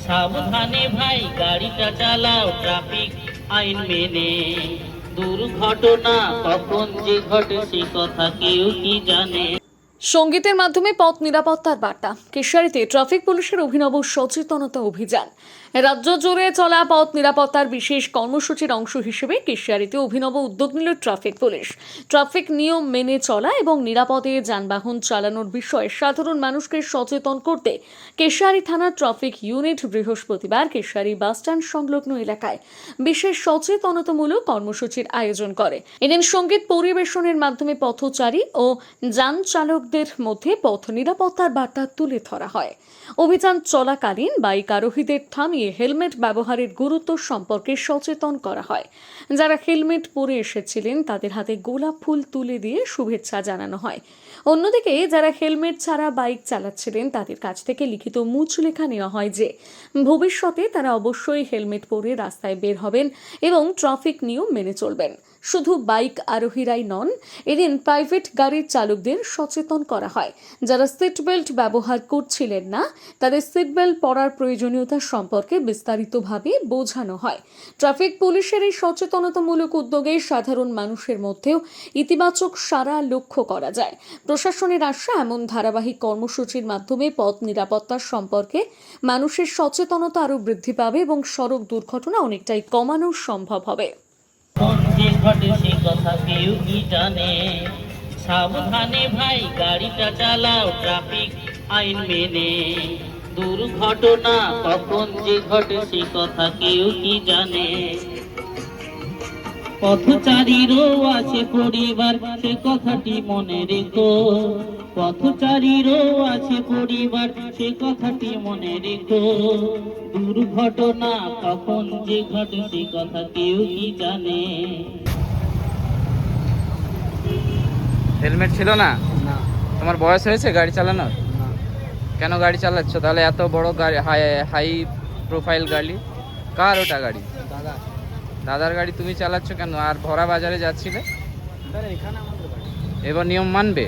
সাবধানে ভাই গাড়িটা চালাও ট্রাফিক আইন মেনে। দুর্ঘটনা কখন যে ঘটে সে কথা কেউ কি জানে। সঙ্গীতের মাধ্যমে পথ নিরাপত্তার বার্তা। কেশিয়ারিতে ট্রাফিক পুলিশের অভিনব সচেতনতা অভিযান। রাজ্য জুড়ে চলা পথ নিরাপত্তার বিশেষ কর্মসূচির অংশ হিসেবে কেশিয়ারিতে অভিনব উদ্যোগ নিল ট্রাফিক পুলিশ। ট্রাফিক নিয়ম মেনে চলা এবং নিরাপদে যানবাহন চালানোর বিষয়ে সাধারণ মানুষকে সচেতন করতে কেশিয়ারি থানার ট্রাফিক ইউনিট বৃহস্পতিবার কেশিয়ারি বাসস্ট্যান্ড সংলগ্ন এলাকায় বিশেষ সচেতনতামূলক কর্মসূচির আয়োজন করে। এদিন সঙ্গীত পরিবেশনের মাধ্যমে পথচারী ও যান চালকদের মধ্যে পথ নিরাপত্তার বার্তা তুলে ধরা হয়। অভিযান চলাকালীন বাইক আরোহীদের থামিয়ে হেলমেট ব্যবহারের গুরুত্ব সম্পর্কে সচেতন করা হয়। যারা হেলমেট পরে এসেছিলেন তাদের হাতে গোলাপ ফুল তুলে দিয়ে শুভেচ্ছা জানানো হয়। অন্যদিকে যারা হেলমেট ছাড়া বাইক চালাচ্ছিলেন তাদের কাছ থেকে লিখিত মুচলেখা নেওয়া হয় যে ভবিষ্যতে তারা অবশ্যই হেলমেট পরে রাস্তায় বের হবেন এবং ট্রাফিক নিয়ম মেনে চলবেন। শুধু বাইক আরোহীরাই নন, এদিন প্রাইভেট গাড়ির চালকদের সচেতন করা হয়। যারা সিট বেল্ট ব্যবহার করছিলেন না তাদের সিট বেল্ট পরার প্রয়োজনীয়তা সম্পর্কে বিস্তারিতভাবে বোঝানো হয়। ট্রাফিক পুলিশের এই সচেতনতামূলক উদ্যোগে সাধারণ মানুষের মধ্যেও ইতিবাচক সাড়া লক্ষ্য করা যায়। প্রশাসনের আশা এমন ধারাবাহিক কর্মসূচির মাধ্যমে পথ নিরাপত্তা সম্পর্কে মানুষের সচেতনতা আরও বৃদ্ধি পাবে এবং সড়ক দুর্ঘটনা অনেকটাই কমানো সম্ভব হবে। যে ঘটে সে কথা কেউ কি জানে। সাবধানে ভাই গাড়িটা চালাও ট্রাফিক আইন মেনে। দুর্ঘটনা কখন যে ঘটে সে কথা কেউ কি জানে। পথচারীরও আছে পরিবার সে কথাটি মনে রেখো। পথচারীরও আছে পরিবার সে কথাটি মনে রেখো। দুর্ঘটনা কখন যে ঘটে সে কথা কেউ কি জানে। হেলমেট ছিল না? তোমার বয়স হয়েছে গাড়ি চালানোর? কেন গাড়ি চালাচ্ছ তাহলে? এত বড় গাড়ি, হাই প্রোফাইল গাড়ি, কার ওটা গাড়ি? দাদার গাড়ি তুমি চালাচ্ছ কেন? আর ভরা বাজারে যাচ্ছিলে? এবার নিয়ম মানবে?